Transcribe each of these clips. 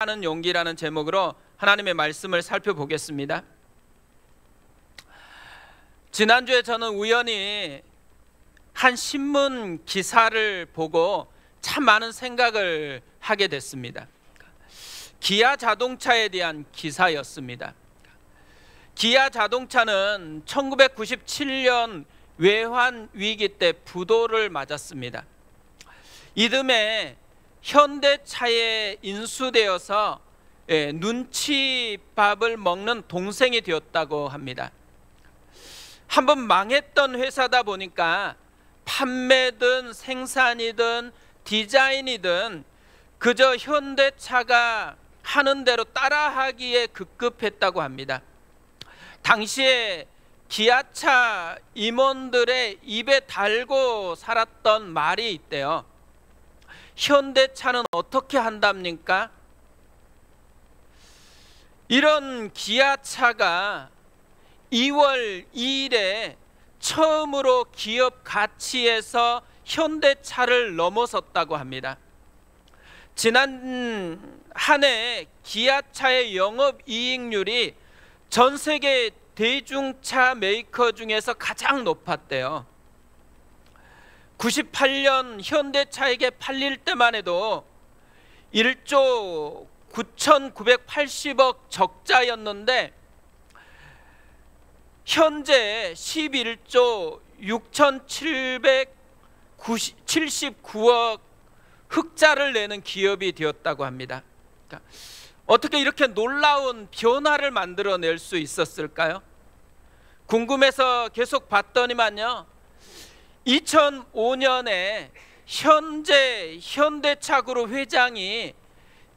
하는 용기라는 제목으로 하나님의 말씀을 살펴보겠습니다. 지난주에 저는 우연히 한 신문 기사를 보고 참 많은 생각을 하게 됐습니다. 기아 자동차에 대한 기사였습니다. 기아 자동차는 1997년 외환 위기 때 부도를 맞았습니다. 이듬해 현대차에 인수되어서 눈치밥을 먹는 동생이 되었다고 합니다. 한번 망했던 회사다 보니까 판매든 생산이든 디자인이든 그저 현대차가 하는 대로 따라하기에 급급했다고 합니다. 당시에 기아차 임원들의 입에 달고 살았던 말이 있대요. 현대차는 어떻게 한답니까? 이런 기아차가 2월 2일에 처음으로 기업 가치에서 현대차를 넘어섰다고 합니다. 지난 한 해 기아차의 영업이익률이 전 세계 대중차 메이커 중에서 가장 높았대요. 98년 현대차에게 팔릴 때만 해도 1조 9,980억 적자였는데 현재 11조 6,779억 흑자를 내는 기업이 되었다고 합니다. 그러니까 어떻게 이렇게 놀라운 변화를 만들어낼 수 있었을까요? 궁금해서 계속 봤더니만요, 2005년에 현대차 그룹 회장이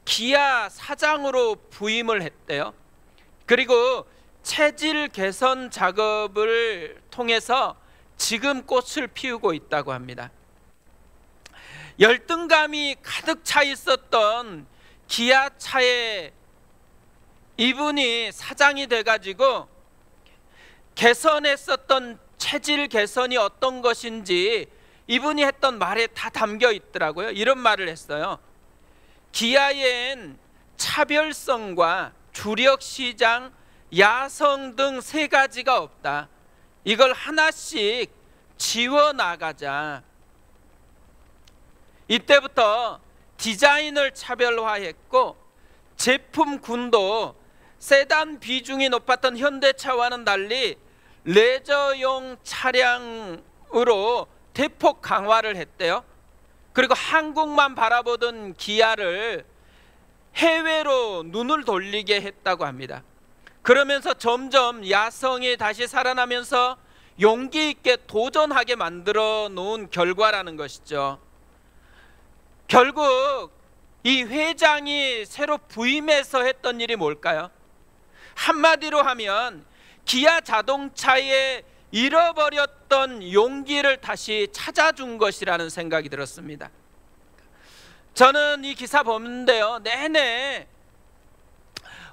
기아 사장으로 부임을 했대요. 그리고 체질 개선 작업을 통해서 지금 꽃을 피우고 있다고 합니다. 열등감이 가득 차 있었던 기아차에 이분이 사장이 돼가지고 개선했었던 체질 개선이 어떤 것인지 이분이 했던 말에 다 담겨 있더라고요. 이런 말을 했어요. 기아엔 차별성과 주력시장, 야성 등 세 가지가 없다. 이걸 하나씩 지워나가자. 이때부터 디자인을 차별화했고 제품군도 세단 비중이 높았던 현대차와는 달리 레저용 차량으로 대폭 강화를 했대요. 그리고 한국만 바라보던 기아를 해외로 눈을 돌리게 했다고 합니다. 그러면서 점점 야성이 다시 살아나면서 용기 있게 도전하게 만들어 놓은 결과라는 것이죠. 결국 이 회장이 새로 부임해서 했던 일이 뭘까요? 한마디로 하면 기아 자동차에 잃어버렸던 용기를 다시 찾아준 것이라는 생각이 들었습니다. 저는 이 기사 보는데요, 내내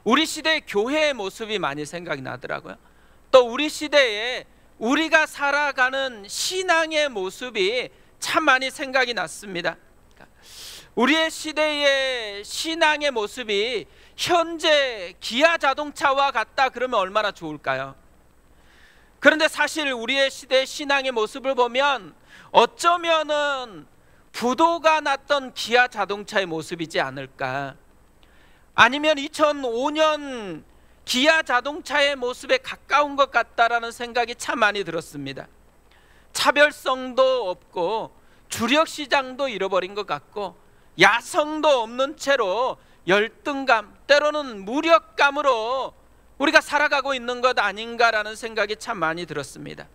우리 시대의 교회의 모습이 많이 생각이 나더라고요. 또 우리 시대에 우리가 살아가는 신앙의 모습이 참 많이 생각이 났습니다. 우리의 시대의 신앙의 모습이 현재 기아 자동차와 같다 그러면 얼마나 좋을까요? 그런데 사실 우리의 시대의 신앙의 모습을 보면 어쩌면은 부도가 났던 기아 자동차의 모습이지 않을까. 아니면 2005년 기아 자동차의 모습에 가까운 것 같다라는 생각이 참 많이 들었습니다. 차별성도 없고 주력 시장도 잃어버린 것 같고 야성도 없는 채로 열등감, 때로는 무력감으로 우리가 살아가고 있는 것 아닌가라는 생각이 참 많이 들었습니다.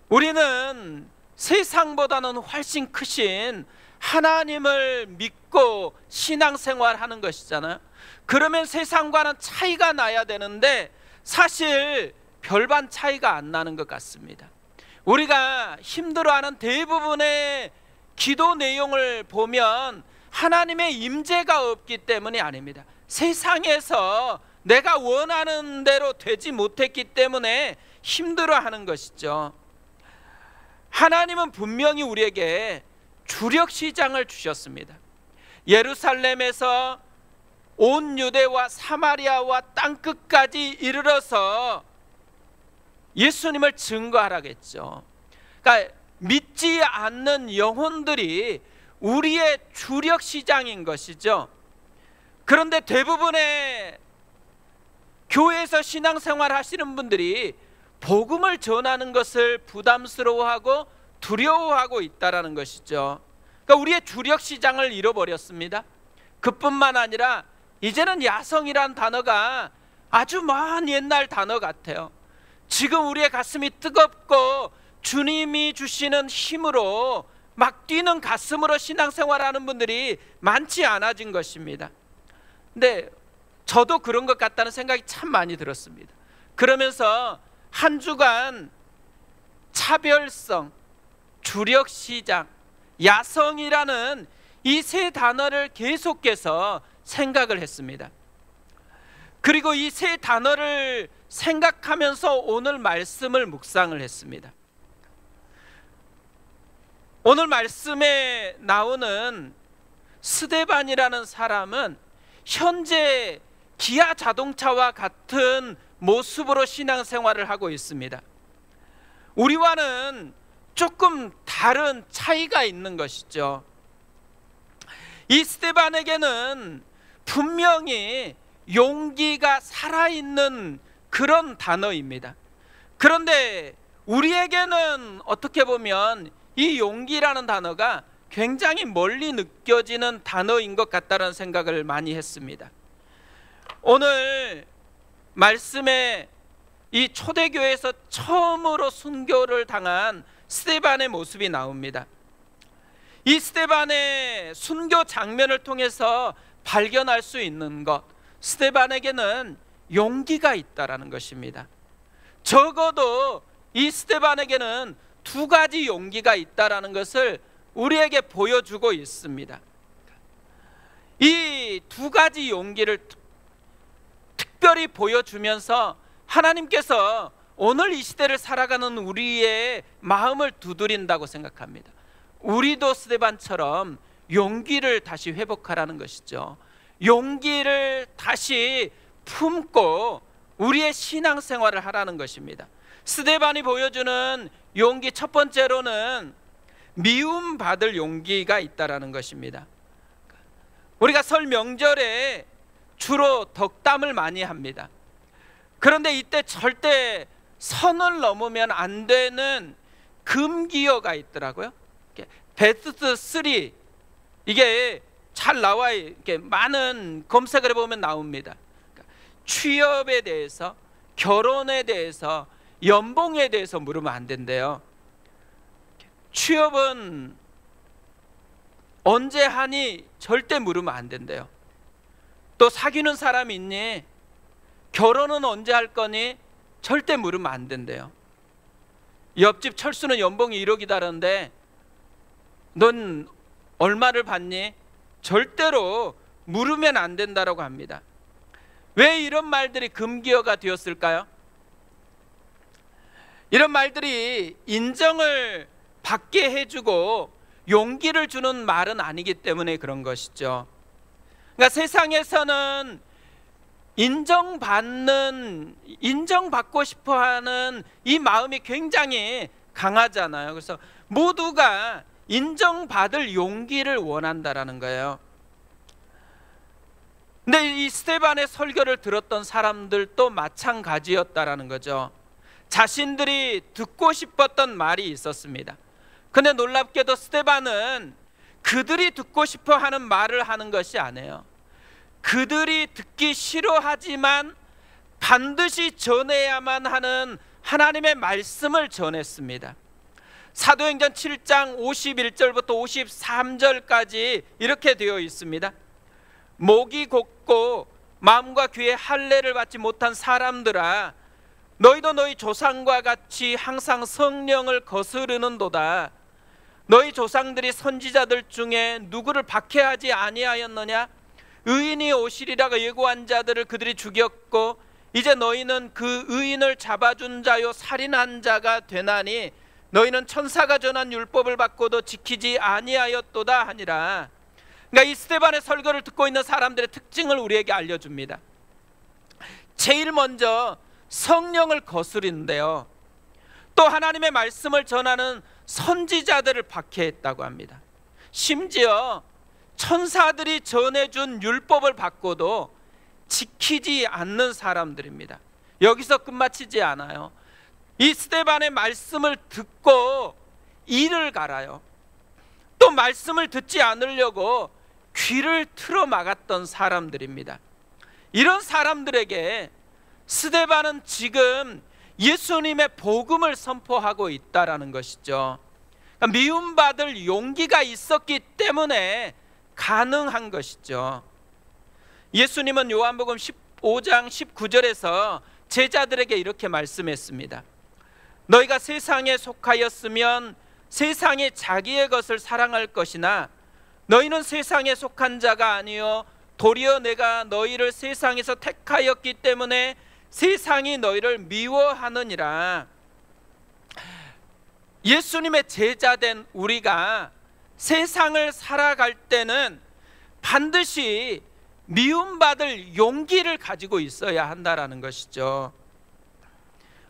우리는 세상보다는 훨씬 크신 하나님을 믿고 신앙생활하는 것이잖아요. 그러면 세상과는 차이가 나야 되는데 사실 별반 차이가 안 나는 것 같습니다. 우리가 힘들어하는 대부분의 기도 내용을 보면 하나님의 임재가 없기 때문이 아닙니다. 세상에서 내가 원하는 대로 되지 못했기 때문에 힘들어하는 것이죠. 하나님은 분명히 우리에게 주력 시장을 주셨습니다. 예루살렘에서 온 유대와 사마리아와 땅끝까지 이르러서 예수님을 증거하라겠죠. 그러니까 믿지 않는 영혼들이 우리의 주력 시장인 것이죠. 그런데 대부분의 교회에서 신앙생활 하시는 분들이 복음을 전하는 것을 부담스러워하고 두려워하고 있다는 것이죠. 그러니까 우리의 주력 시장을 잃어버렸습니다. 그뿐만 아니라 이제는 야성이란 단어가 아주 먼 옛날 단어 같아요. 지금 우리의 가슴이 뜨겁고 주님이 주시는 힘으로 막 뛰는 가슴으로 신앙생활하는 분들이 많지 않아진 것입니다. 근데 저도 그런 것 같다는 생각이 참 많이 들었습니다. 그러면서 한 주간 차별성, 주력시장, 야성이라는 이 세 단어를 계속해서 생각을 했습니다. 그리고 이 세 단어를 생각하면서 오늘 말씀을 묵상을 했습니다. 오늘 말씀에 나오는 스데반이라는 사람은 현재 기아 자동차와 같은 모습으로 신앙생활을 하고 있습니다. 우리와는 조금 다른 차이가 있는 것이죠. 이 스데반에게는 분명히 용기가 살아있는 그런 단어입니다. 그런데 우리에게는 어떻게 보면 이 용기라는 단어가 굉장히 멀리 느껴지는 단어인 것 같다는 생각을 많이 했습니다. 오늘 말씀에 이 초대교회에서 처음으로 순교를 당한 스데반의 모습이 나옵니다. 이 스데반의 순교 장면을 통해서 발견할 수 있는 것, 스데반에게는 용기가 있다라는 것입니다. 적어도 이 스데반에게는 두 가지 용기가 있다라는 것을 우리에게 보여주고 있습니다. 이 두 가지 용기를 특별히 보여주면서 하나님께서 오늘 이 시대를 살아가는 우리의 마음을 두드린다고 생각합니다. 우리도 스데반처럼 용기를 다시 회복하라는 것이죠. 용기를 다시 품고 우리의 신앙생활을 하라는 것입니다. 스데반이 보여주는 용기 첫 번째로는 미움받을 용기가 있다라는 것입니다. 우리가 설 명절에 주로 덕담을 많이 합니다. 그런데 이때 절대 선을 넘으면 안 되는 금기어가 있더라고요. 베스트 3 이게 잘 나와요. 이렇게 많은 검색을 해보면 나옵니다. 취업에 대해서, 결혼에 대해서, 연봉에 대해서 물으면 안 된대요. 취업은 언제 하니 절대 물으면 안 된대요. 또 사귀는 사람이 있니? 결혼은 언제 할 거니? 절대 물으면 안 된대요. 옆집 철수는 연봉이 1억이다는데 넌 얼마를 받니? 절대로 물으면 안 된다라고 합니다. 왜 이런 말들이 금기어가 되었을까요? 이런 말들이 인정을 받게 해주고 용기를 주는 말은 아니기 때문에 그런 것이죠. 그러니까 세상에서는 인정받고 싶어하는 이 마음이 굉장히 강하잖아요. 그래서 모두가 인정받을 용기를 원한다라는 거예요. 근데 이 스데반의 설교를 들었던 사람들도 마찬가지였다라는 거죠. 자신들이 듣고 싶었던 말이 있었습니다. 근데 놀랍게도 스데반은 그들이 듣고 싶어 하는 말을 하는 것이 아니에요. 그들이 듣기 싫어하지만 반드시 전해야만 하는 하나님의 말씀을 전했습니다. 사도행전 7장 51절부터 53절까지 이렇게 되어 있습니다. 목이 곧고 마음과 귀에 할례를 받지 못한 사람들아, 너희도 너희 조상과 같이 항상 성령을 거스르는도다. 너희 조상들이 선지자들 중에 누구를 박해하지 아니하였느냐? 의인이 오시리라고 예고한 자들을 그들이 죽였고 이제 너희는 그 의인을 잡아준 자요 살인한 자가 되나니 너희는 천사가 전한 율법을 받고도 지키지 아니하였도다 하니라. 그러니까 이 스데반의 설교를 듣고 있는 사람들의 특징을 우리에게 알려줍니다. 제일 먼저 성령을 거스리는데요, 또 하나님의 말씀을 전하는 선지자들을 박해했다고 합니다. 심지어 천사들이 전해준 율법을 받고도 지키지 않는 사람들입니다. 여기서 끝마치지 않아요. 이 스데반의 말씀을 듣고 이를 갈아요. 또 말씀을 듣지 않으려고 귀를 틀어 막았던 사람들입니다. 이런 사람들에게 스데반은 지금 예수님의 복음을 선포하고 있다라는 것이죠. 그러니까 미움받을 용기가 있었기 때문에 가능한 것이죠. 예수님은 요한복음 15장 19절에서 제자들에게 이렇게 말씀했습니다. 너희가 세상에 속하였으면 세상이 자기의 것을 사랑할 것이나 너희는 세상에 속한 자가 아니요 도리어 내가 너희를 세상에서 택하였기 때문에 세상이 너희를 미워하느니라. 예수님의 제자된 우리가 세상을 살아갈 때는 반드시 미움받을 용기를 가지고 있어야 한다라는 것이죠.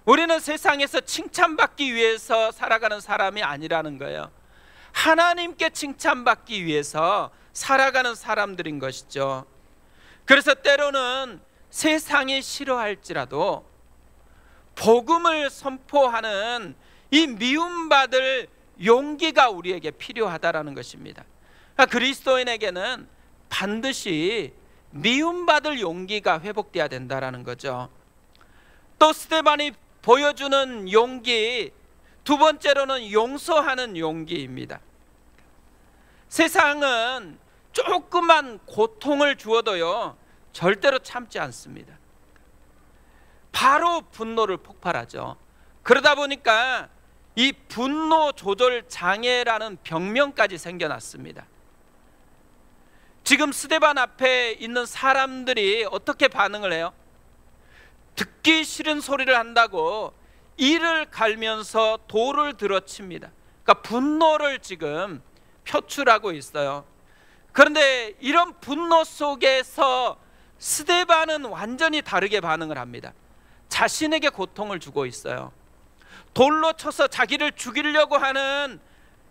우리는 세상에서 칭찬받기 위해서 살아가는 사람이 아니라는 거예요. 하나님께 칭찬받기 위해서 살아가는 사람들인 것이죠. 그래서 때로는 세상이 싫어할지라도 복음을 선포하는 이 미움받을 용기가 우리에게 필요하다라는 것입니다. 그러니까 그리스도인에게는 반드시 미움받을 용기가 회복돼야 된다라는 거죠. 또 스데반이 보여주는 용기, 두 번째로는 용서하는 용기입니다. 세상은 조그만 고통을 주어도요 절대로 참지 않습니다. 바로 분노를 폭발하죠. 그러다 보니까 이 분노 조절 장애라는 병명까지 생겨났습니다. 지금 스데반 앞에 있는 사람들이 어떻게 반응을 해요? 듣기 싫은 소리를 한다고 이를 갈면서 돌을 들어칩니다. 그러니까 분노를 지금 표출하고 있어요. 그런데 이런 분노 속에서 스데반은 완전히 다르게 반응을 합니다. 자신에게 고통을 주고 있어요. 돌로 쳐서 자기를 죽이려고 하는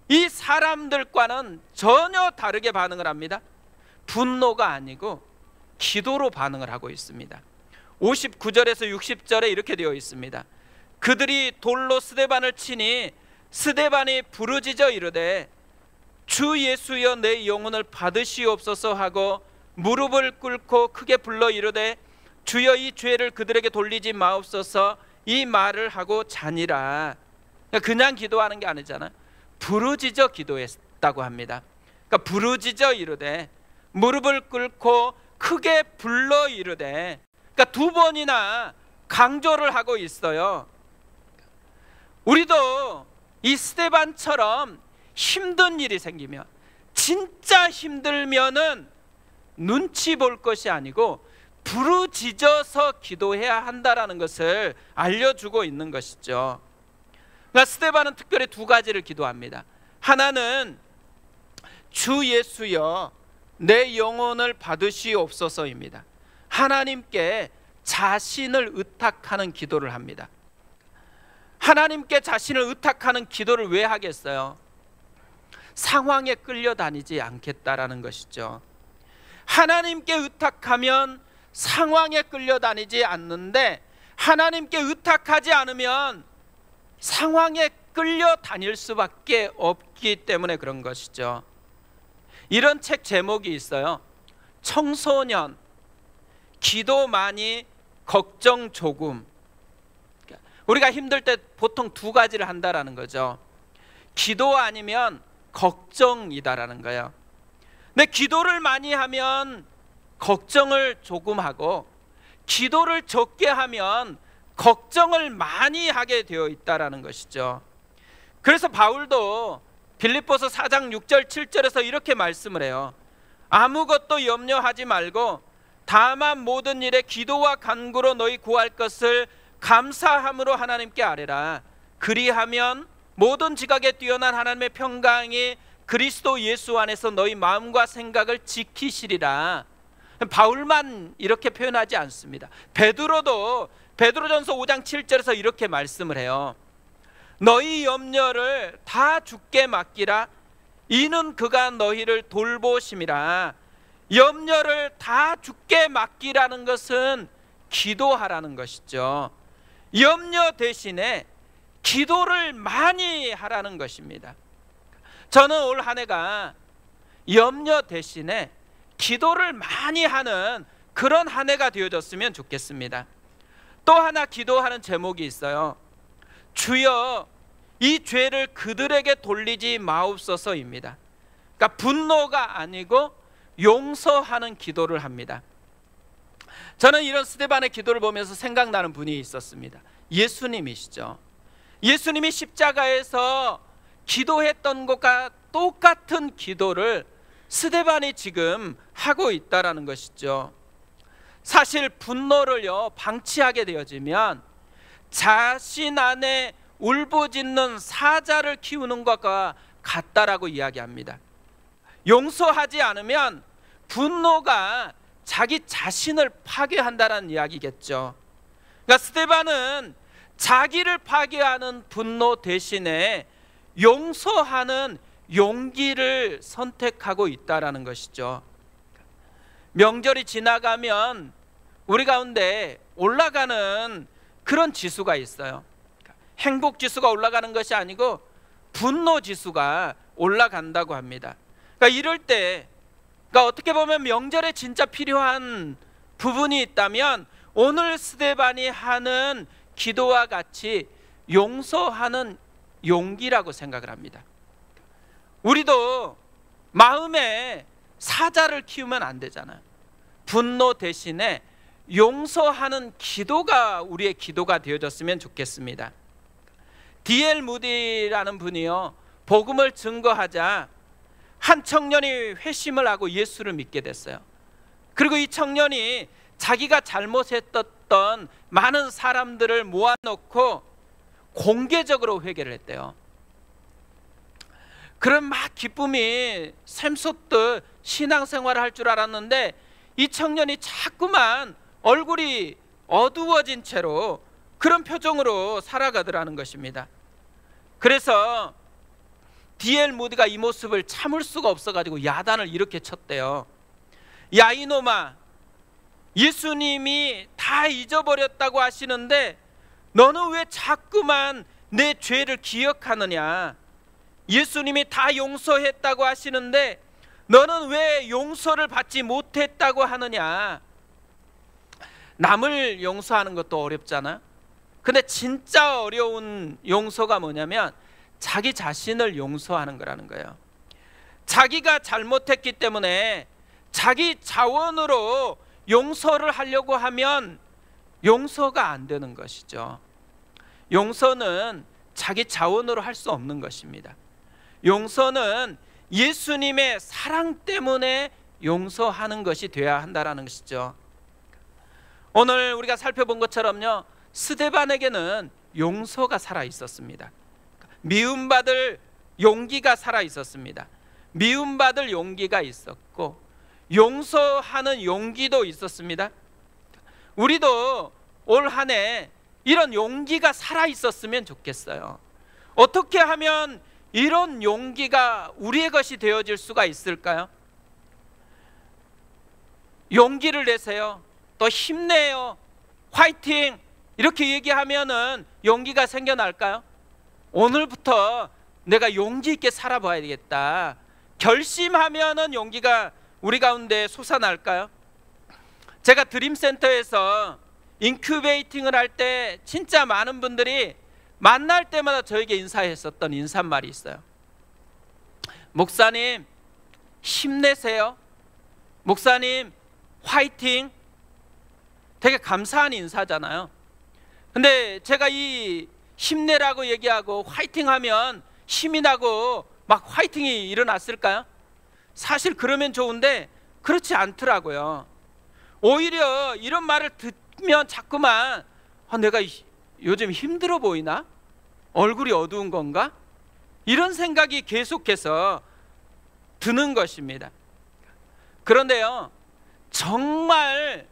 이 사람들과는 전혀 다르게 반응을 합니다. 분노가 아니고 기도로 반응을 하고 있습니다. 59절에서 60절에 이렇게 되어 있습니다. 그들이 돌로 스데반을 치니 스데반이 부르짖어 이르되 주 예수여 내 영혼을 받으시옵소서 하고 무릎을 꿇고 크게 불러 이르되 주여 이 죄를 그들에게 돌리지 마옵소서 이 말을 하고 자니라. 그냥 기도하는 게 아니잖아요. 부르짖어 기도했다고 합니다. 그러니까 부르짖어 이르되 무릎을 꿇고 크게 불러 이르되, 그러니까 두 번이나 강조를 하고 있어요. 우리도 이 스데반처럼 힘든 일이 생기면, 진짜 힘들면은 눈치 볼 것이 아니고 부르짖어서 기도해야 한다라는 것을 알려주고 있는 것이죠. 그러니까 스데반은 특별히 두 가지를 기도합니다. 하나는 주 예수여 내 영혼을 받으시옵소서입니다. 하나님께 자신을 의탁하는 기도를 합니다. 하나님께 자신을 의탁하는 기도를 왜 하겠어요? 상황에 끌려다니지 않겠다라는 것이죠. 하나님께 의탁하면 상황에 끌려다니지 않는데, 하나님께 의탁하지 않으면 상황에 끌려다닐 수밖에 없기 때문에 그런 것이죠. 이런 책 제목이 있어요. 청소년, 기도 많이, 걱정 조금. 우리가 힘들 때 보통 두 가지를 한다라는 거죠. 기도 아니면 걱정이다라는 거예요. 근데 기도를 많이 하면 걱정을 조금 하고, 기도를 적게 하면 걱정을 많이 하게 되어 있다라는 것이죠. 그래서 바울도 빌립보서 4장 6절 7절에서 이렇게 말씀을 해요. 아무것도 염려하지 말고 다만 모든 일에 기도와 간구로 너희 구할 것을 감사함으로 하나님께 아뢰라. 그리하면 모든 지각에 뛰어난 하나님의 평강이 그리스도 예수 안에서 너희 마음과 생각을 지키시리라. 바울만 이렇게 표현하지 않습니다. 베드로도 베드로전서 5장 7절에서 이렇게 말씀을 해요. 너희 염려를 다 주께 맡기라. 이는 그가 너희를 돌보심이라. 염려를 다 주께 맡기라는 것은 기도하라는 것이죠. 염려 대신에 기도를 많이 하라는 것입니다. 저는 올 한 해가 염려 대신에 기도를 많이 하는 그런 한 해가 되어졌으면 좋겠습니다. 또 하나 기도하는 제목이 있어요. 주여 이 죄를 그들에게 돌리지 마옵소서입니다. 그러니까 분노가 아니고 용서하는 기도를 합니다. 저는 이런 스데반의 기도를 보면서 생각나는 분이 있었습니다. 예수님이시죠. 예수님이 십자가에서 기도했던 것과 똑같은 기도를 스데반이 지금 하고 있다라는 것이죠. 사실 분노를요 방치하게 되어지면 자신 안에 울부짖는 사자를 키우는 것과 같다라고 이야기합니다. 용서하지 않으면 분노가 자기 자신을 파괴한다는 이야기겠죠. 그러니까 스데반은 자기를 파괴하는 분노 대신에 용서하는 용기를 선택하고 있다라는 것이죠. 명절이 지나가면 우리 가운데 올라가는 그런 지수가 있어요. 행복 지수가 올라가는 것이 아니고 분노 지수가 올라간다고 합니다. 그러니까 이럴 때, 그러니까 어떻게 보면 명절에 진짜 필요한 부분이 있다면 오늘 스데반이 하는 기도와 같이 용서하는 용기라고 생각을 합니다. 우리도 마음에 사자를 키우면 안 되잖아요. 분노 대신에 용서하는 기도가 우리의 기도가 되어졌으면 좋겠습니다. D.L. 무디라는 분이요, 복음을 증거하자 한 청년이 회심을 하고 예수를 믿게 됐어요. 그리고 이 청년이 자기가 잘못했던 많은 사람들을 모아놓고 공개적으로 회개를 했대요. 그런 막 기쁨이 샘솟듯 신앙생활을 할 줄 알았는데 이 청년이 자꾸만 얼굴이 어두워진 채로 그런 표정으로 살아가더라는 것입니다. 그래서 D.L. 무디가 이 모습을 참을 수가 없어가지고 야단을 이렇게 쳤대요. 야 이놈아, 예수님이 다 잊어버렸다고 하시는데 너는 왜 자꾸만 내 죄를 기억하느냐? 예수님이 다 용서했다고 하시는데 너는 왜 용서를 받지 못했다고 하느냐? 남을 용서하는 것도 어렵잖아. 근데 진짜 어려운 용서가 뭐냐면 자기 자신을 용서하는 거라는 거예요. 자기가 잘못했기 때문에 자기 자원으로 용서를 하려고 하면 용서가 안 되는 것이죠. 용서는 자기 자원으로 할 수 없는 것입니다. 용서는 예수님의 사랑 때문에 용서하는 것이 되어야 한다는 것이죠. 오늘 우리가 살펴본 것처럼요, 스데반에게는 용서가 살아 있었습니다. 미움받을 용기가 살아 있었습니다. 미움받을 용기가 있었고 용서하는 용기도 있었습니다. 우리도 올 한 해 이런 용기가 살아 있었으면 좋겠어요. 어떻게 하면 이런 용기가 우리의 것이 되어질 수가 있을까요? 용기를 내세요. 또 힘내요. 화이팅! 이렇게 얘기하면은 용기가 생겨날까요? 오늘부터 내가 용기 있게 살아봐야 되겠다. 결심하면은 용기가 우리 가운데 솟아날까요? 제가 드림센터에서 인큐베이팅을 할 때 진짜 많은 분들이 만날 때마다 저에게 인사했었던 인사말이 있어요. 목사님 힘내세요. 목사님 화이팅. 되게 감사한 인사잖아요. 근데 제가 이 힘내라고 얘기하고 화이팅 하면 힘이 나고 막 화이팅이 일어났을까요? 사실 그러면 좋은데 그렇지 않더라고요. 오히려 이런 말을 듣면 자꾸만 내가 요즘 힘들어 보이나? 얼굴이 어두운 건가? 이런 생각이 계속해서 드는 것입니다. 그런데요, 정말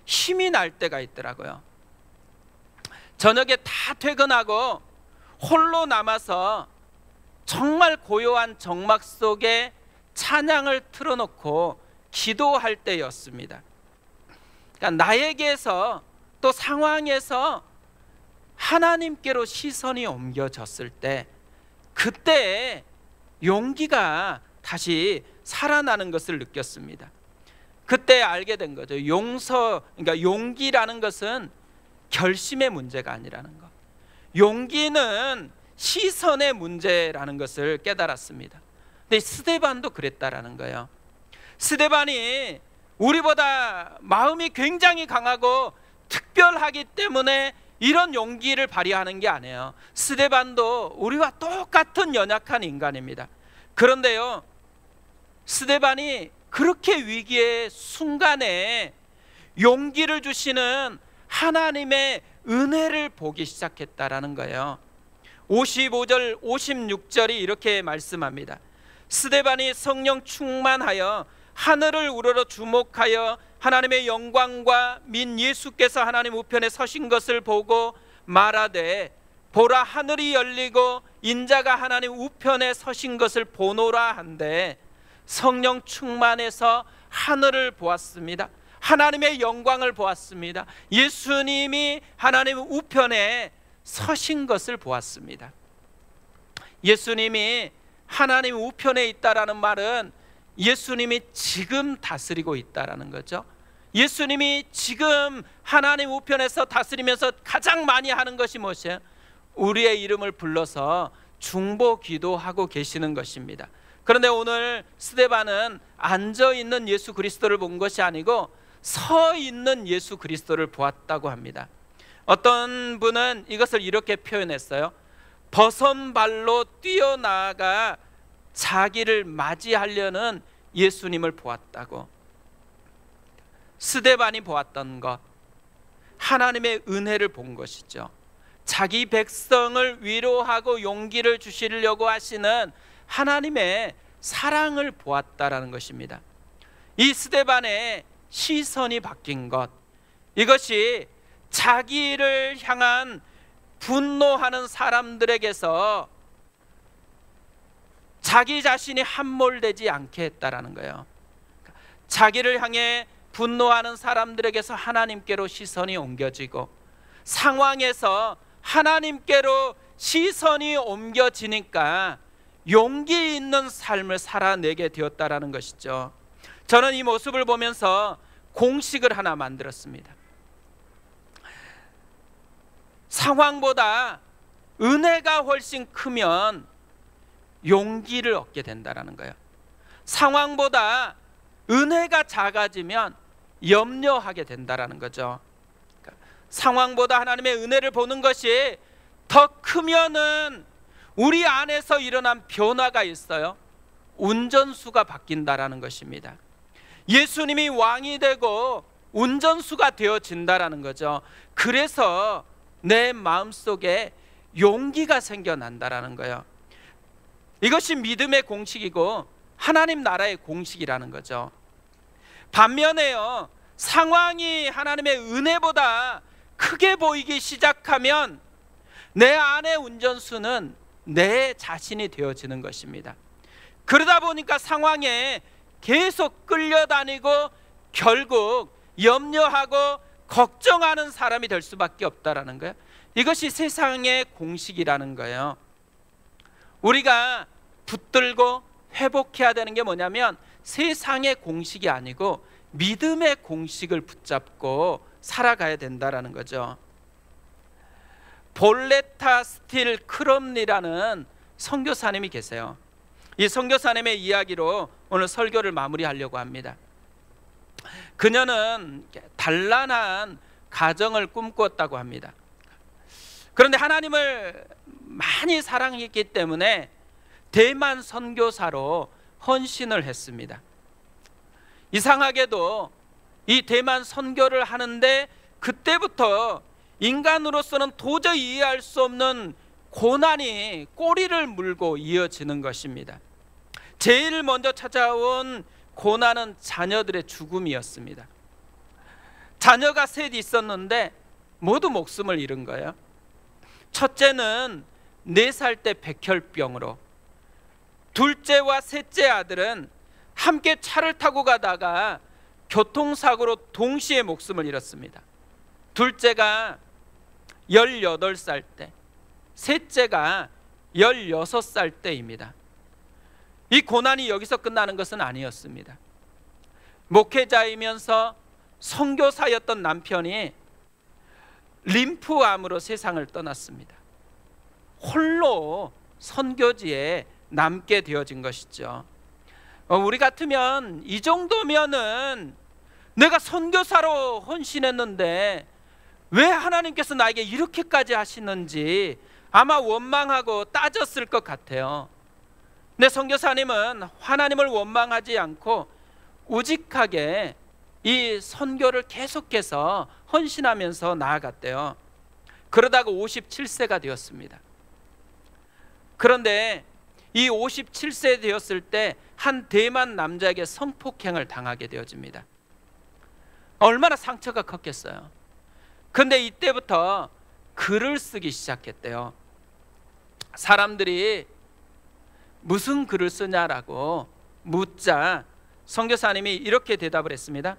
힘이 날 때가 있더라고요. 저녁에 다 퇴근하고 홀로 남아서 정말 고요한 정막 속에 찬양을 틀어놓고 기도할 때였습니다. 그러니까 나에게서 또 상황에서 하나님께로 시선이 옮겨졌을 때, 그때 용기가 다시 살아나는 것을 느꼈습니다. 그때 알게 된 거죠. 그러니까 용기라는 것은 결심의 문제가 아니라는 것. 용기는 시선의 문제라는 것을 깨달았습니다. 근데 스데반도 그랬다라는 거예요. 스데반이 우리보다 마음이 굉장히 강하고 특별하기 때문에 이런 용기를 발휘하는 게 아니에요. 스데반도 우리와 똑같은 연약한 인간입니다. 그런데요, 스데반이 그렇게 위기의 순간에 용기를 주시는 하나님의 은혜를 보기 시작했다라는 거예요. 55절 56절이 이렇게 말씀합니다. 스데반이 성령 충만하여 하늘을 우러러 주목하여 하나님의 영광과 민 예수께서 하나님 우편에 서신 것을 보고 말하되, 보라, 하늘이 열리고 인자가 하나님 우편에 서신 것을 보노라 한데, 성령 충만해서 하늘을 보았습니다. 하나님의 영광을 보았습니다. 예수님이 하나님 우편에 서신 것을 보았습니다. 예수님이 하나님 우편에 있다라는 말은 예수님이 지금 다스리고 있다라는 거죠. 예수님이 지금 하나님 우편에서 다스리면서 가장 많이 하는 것이 무엇이에요? 우리의 이름을 불러서 중보 기도하고 계시는 것입니다. 그런데 오늘 스데반은 앉아있는 예수 그리스도를 본 것이 아니고 서 있는 예수 그리스도를 보았다고 합니다. 어떤 분은 이것을 이렇게 표현했어요. 버선발로 뛰어나가 자기를 맞이하려는 예수님을 보았다고. 스데반이 보았던 것, 하나님의 은혜를 본 것이죠. 자기 백성을 위로하고 용기를 주시려고 하시는 하나님의 사랑을 보았다라는 것입니다. 이 스데반의 시선이 바뀐 것, 이것이 자기를 향한 분노하는 사람들에게서 자기 자신이 함몰되지 않게 했다라는 거예요. 자기를 향해 분노하는 사람들에게서 하나님께로 시선이 옮겨지고, 상황에서 하나님께로 시선이 옮겨지니까 용기 있는 삶을 살아내게 되었다라는 것이죠. 저는 이 모습을 보면서 공식을 하나 만들었습니다. 상황보다 은혜가 훨씬 크면 용기를 얻게 된다는 거예요. 상황보다 은혜가 작아지면 염려하게 된다는 거죠. 그러니까 상황보다 하나님의 은혜를 보는 것이 더 크면은 우리 안에서 일어난 변화가 있어요. 운전수가 바뀐다라는 것입니다. 예수님이 왕이 되고 운전수가 되어진다라는 거죠. 그래서 내 마음속에 용기가 생겨난다라는 거예요. 이것이 믿음의 공식이고 하나님 나라의 공식이라는 거죠. 반면에요, 상황이 하나님의 은혜보다 크게 보이기 시작하면 내 안의 운전수는 내 자신이 되어지는 것입니다. 그러다 보니까 상황에 계속 끌려다니고 결국 염려하고 걱정하는 사람이 될 수밖에 없다라는 거예요. 이것이 세상의 공식이라는 거예요. 우리가 붙들고 회복해야 되는 게 뭐냐면 세상의 공식이 아니고 믿음의 공식을 붙잡고 살아가야 된다라는 거죠. 볼레타 스틸 크롬리라는 선교사님이 계세요. 이 선교사님의 이야기로 오늘 설교를 마무리하려고 합니다. 그녀는 단란한 가정을 꿈꾸었다고 합니다. 그런데 하나님을 많이 사랑했기 때문에 대만 선교사로 헌신을 했습니다. 이상하게도 이 대만 선교를 하는데 그때부터 인간으로서는 도저히 이해할 수 없는 고난이 꼬리를 물고 이어지는 것입니다. 제일 먼저 찾아온 고난은 자녀들의 죽음이었습니다. 자녀가 셋 있었는데 모두 목숨을 잃은 거예요. 첫째는 4살 때 백혈병으로, 둘째와 셋째 아들은 함께 차를 타고 가다가 교통사고로 동시에 목숨을 잃었습니다. 둘째가 18살 때, 셋째가 16살 때입니다. 이 고난이 여기서 끝나는 것은 아니었습니다. 목회자이면서 선교사였던 남편이 림프암으로 세상을 떠났습니다. 홀로 선교지에 남게 되어진 것이죠. 우리 같으면 이 정도면은 내가 선교사로 헌신했는데 왜 하나님께서 나에게 이렇게까지 하시는지 아마 원망하고 따졌을 것 같아요. 근데 선교사님은 하나님을 원망하지 않고 우직하게 이 선교를 계속해서 헌신하면서 나아갔대요. 그러다가 57세가 되었습니다. 그런데 이 57세 되었을 때 한 대만 남자에게 성폭행을 당하게 되어집니다. 얼마나 상처가 컸겠어요. 근데 이때부터 글을 쓰기 시작했대요. 사람들이 무슨 글을 쓰냐라고 묻자 선교사님이 이렇게 대답을 했습니다.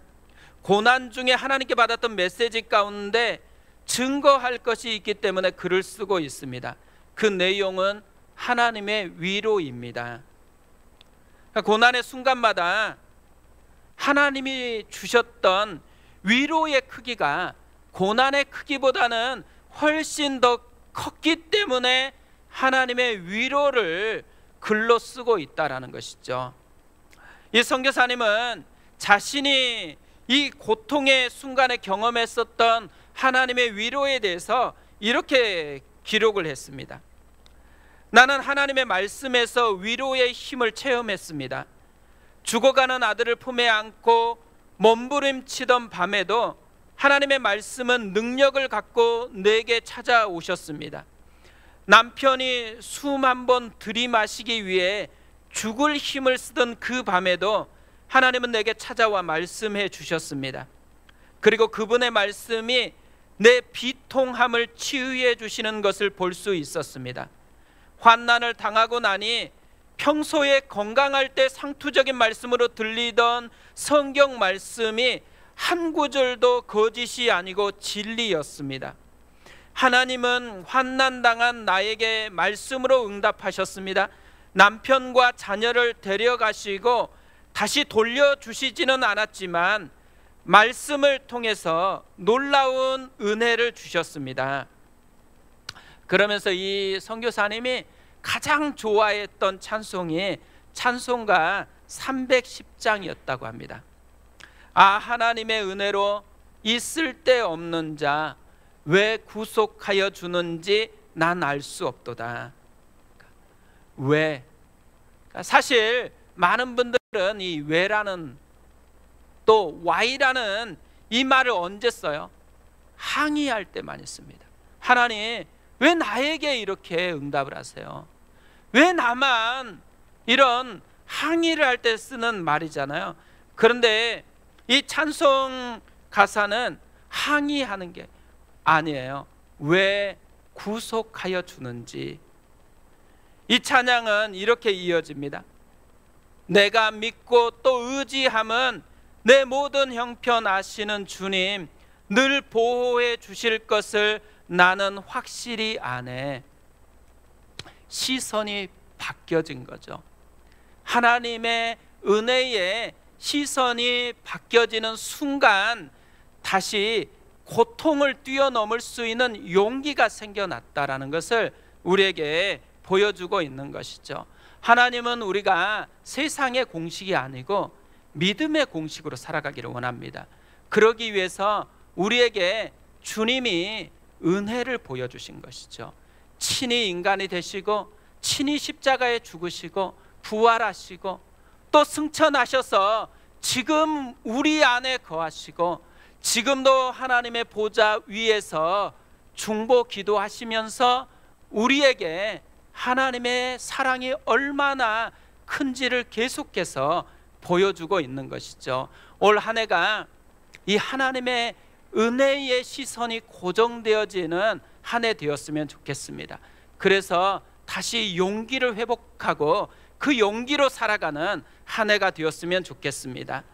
고난 중에 하나님께 받았던 메시지 가운데 증거할 것이 있기 때문에 글을 쓰고 있습니다. 그 내용은 하나님의 위로입니다. 고난의 순간마다 하나님이 주셨던 위로의 크기가 고난의 크기보다는 훨씬 더 컸기 때문에 하나님의 위로를 글로 쓰고 있다라는 것이죠. 이 선교사님은 자신이 이 고통의 순간에 경험했었던 하나님의 위로에 대해서 이렇게 기록을 했습니다. 나는 하나님의 말씀에서 위로의 힘을 체험했습니다. 죽어가는 아들을 품에 안고 몸부림치던 밤에도 하나님의 말씀은 능력을 갖고 내게 찾아오셨습니다. 남편이 숨 한 번 들이마시기 위해 죽을 힘을 쓰던 그 밤에도 하나님은 내게 찾아와 말씀해 주셨습니다. 그리고 그분의 말씀이 내 비통함을 치유해 주시는 것을 볼 수 있었습니다. 환난을 당하고 나니 평소에 건강할 때 상투적인 말씀으로 들리던 성경 말씀이 한 구절도 거짓이 아니고 진리였습니다. 하나님은 환난당한 나에게 말씀으로 응답하셨습니다. 남편과 자녀를 데려가시고 다시 돌려주시지는 않았지만 말씀을 통해서 놀라운 은혜를 주셨습니다. 그러면서 이 선교사님이 가장 좋아했던 찬송이 찬송가 310장이었다고 합니다. 하나님의 은혜로 이 쓸데없는 자 왜 구속하여 주는지 난 알 수 없도다. 왜? 사실 많은 분들은 이 왜라는 또 why라는 이 말을 언제 써요? 항의할 때 많이 씁니다. 하나님 왜 나에게 이렇게 응답을 하세요? 왜 나만 이런 항의를 할 때 쓰는 말이잖아요. 그런데 이 찬송 가사는 항의하는 게 아니에요. 왜 구속하여 주는지. 이 찬양은 이렇게 이어집니다. 내가 믿고 또 의지함은 내 모든 형편 아시는 주님 늘 보호해 주실 것을 나는 확실히 아네. 시선이 바뀌어진 거죠. 하나님의 은혜에 시선이 바뀌어지는 순간 다시 고통을 뛰어넘을 수 있는 용기가 생겨났다라는 것을 우리에게 보여주고 있는 것이죠. 하나님은 우리가 세상의 공식이 아니고 믿음의 공식으로 살아가기를 원합니다. 그러기 위해서 우리에게 주님이 은혜를 보여주신 것이죠. 친히 인간이 되시고 친히 십자가에 죽으시고 부활하시고 또 승천하셔서 지금 우리 안에 거하시고 지금도 하나님의 보좌 위에서 중보 기도하시면서 우리에게 하나님의 사랑이 얼마나 큰지를 계속해서 보여주고 있는 것이죠. 올 한 해가 이 하나님의 은혜의 시선이 고정되어지는 한 해 되었으면 좋겠습니다. 그래서 다시 용기를 회복하고 그 용기로 살아가는 한 해가 되었으면 좋겠습니다.